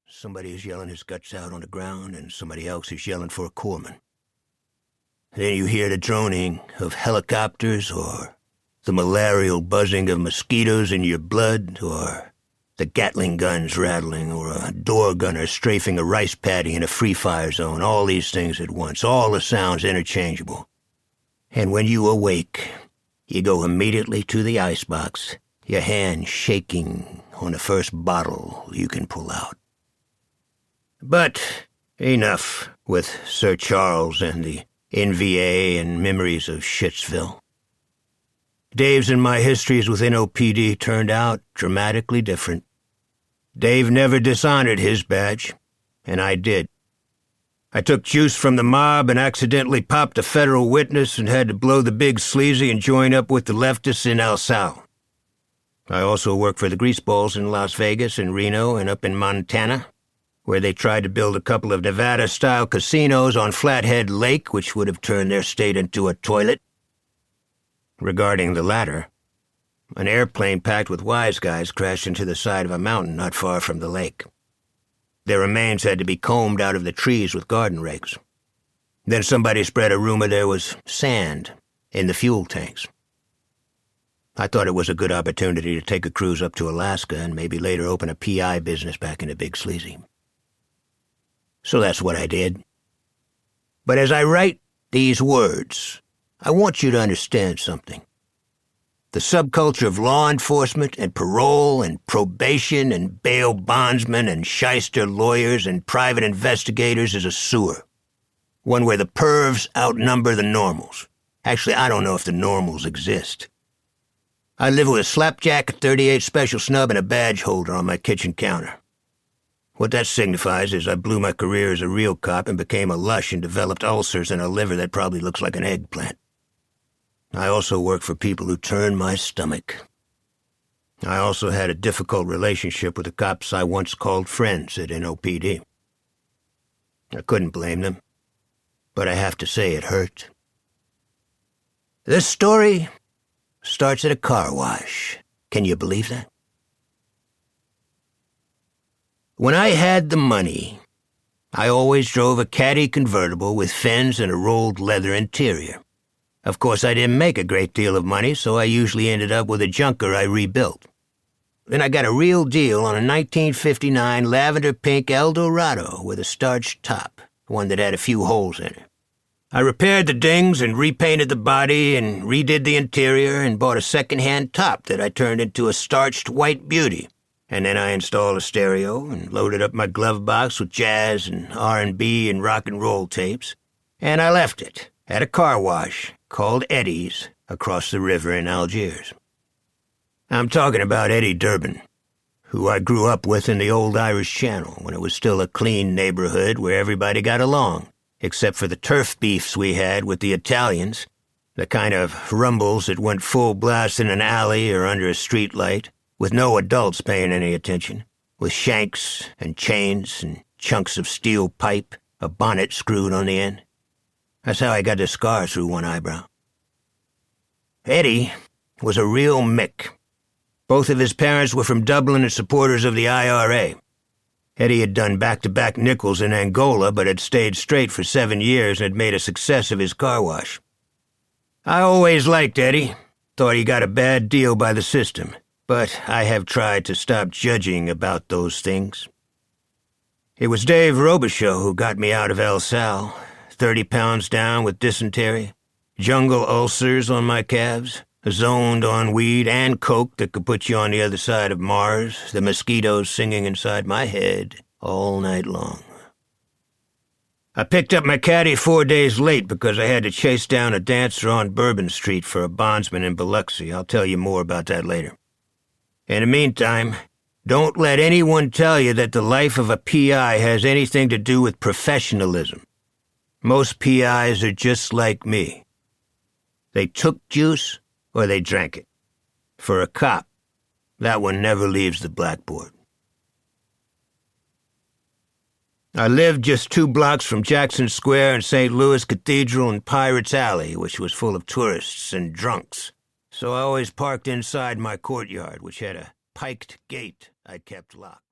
Somebody is yelling his guts out on the ground, and somebody else is yelling for a corpsman. Then you hear the droning of helicopters, or the malarial buzzing of mosquitoes in your blood, or the Gatling guns rattling, or a door gunner strafing a rice paddy in a free-fire zone. All these things at once, all the sounds interchangeable. And when you awake, you go immediately to the icebox, your hand shaking on the first bottle you can pull out. But enough with Sir Charles and the NVA and memories of Shitsville. Dave's and my histories with NOPD turned out dramatically different. Dave never dishonored his badge, and I did. I took juice from the mob and accidentally popped a federal witness and had to blow the big sleazy and join up with the leftists in El Sal. I also worked for the greaseballs in Las Vegas and Reno and up in Montana, where they tried to build a couple of Nevada-style casinos on Flathead Lake, which would have turned their state into a toilet. Regarding the latter, an airplane packed with wise guys crashed into the side of a mountain not far from the lake. Their remains had to be combed out of the trees with garden rakes. Then somebody spread a rumor there was sand in the fuel tanks. I thought it was a good opportunity to take a cruise up to Alaska and maybe later open a PI business back in the Big Sleazy. So that's what I did. But as I write these words, I want you to understand something. The subculture of law enforcement and parole and probation and bail bondsmen and shyster lawyers and private investigators is a sewer. One where the pervs outnumber the normals. Actually, I don't know if the normals exist. I live with a slapjack, a .38 special snub, and a badge holder on my kitchen counter. What that signifies is I blew my career as a real cop and became a lush and developed ulcers and a liver that probably looks like an eggplant. I also work for people who turn my stomach. I also had a difficult relationship with the cops I once called friends at NOPD. I couldn't blame them, but I have to say it hurt. This story starts at a car wash. Can you believe that? When I had the money, I always drove a Caddy convertible with fins and a rolled leather interior. Of course, I didn't make a great deal of money, so I usually ended up with a junker I rebuilt. Then I got a real deal on a 1959 lavender-pink Eldorado with a starched top, one that had a few holes in it. I repaired the dings and repainted the body and redid the interior and bought a second-hand top that I turned into a starched white beauty. And then I installed a stereo and loaded up my glove box with jazz and R&B and rock and roll tapes. And I left it at a car wash called Eddie's across the river in Algiers. I'm talking about Eddie Durbin, who I grew up with in the old Irish Channel when it was still a clean neighborhood where everybody got along, except for the turf beefs we had with the Italians, the kind of rumbles that went full blast in an alley or under a street light, with no adults paying any attention, with shanks and chains and chunks of steel pipe, a bonnet screwed on the end. That's how I got the scar through one eyebrow. Eddie was a real Mick. Both of his parents were from Dublin and supporters of the IRA. Eddie had done back-to-back nickels in Angola, but had stayed straight for 7 years and had made a success of his car wash. I always liked Eddie, thought he got a bad deal by the system, but I have tried to stop judging about those things. It was Dave Robicheaux who got me out of El Sal, 30 pounds down with dysentery, jungle ulcers on my calves, zoned on weed and coke that could put you on the other side of Mars, the mosquitoes singing inside my head all night long. I picked up my caddy 4 days late because I had to chase down a dancer on Bourbon Street for a bondsman in Biloxi. I'll tell you more about that later. In the meantime, don't let anyone tell you that the life of a PI has anything to do with professionalism. Most PIs are just like me. They took juice or they drank it. For a cop, that one never leaves the blackboard. I lived just 2 blocks from Jackson Square and St. Louis Cathedral and Pirates Alley, which was full of tourists and drunks. So I always parked inside my courtyard, which had a piked gate I kept locked.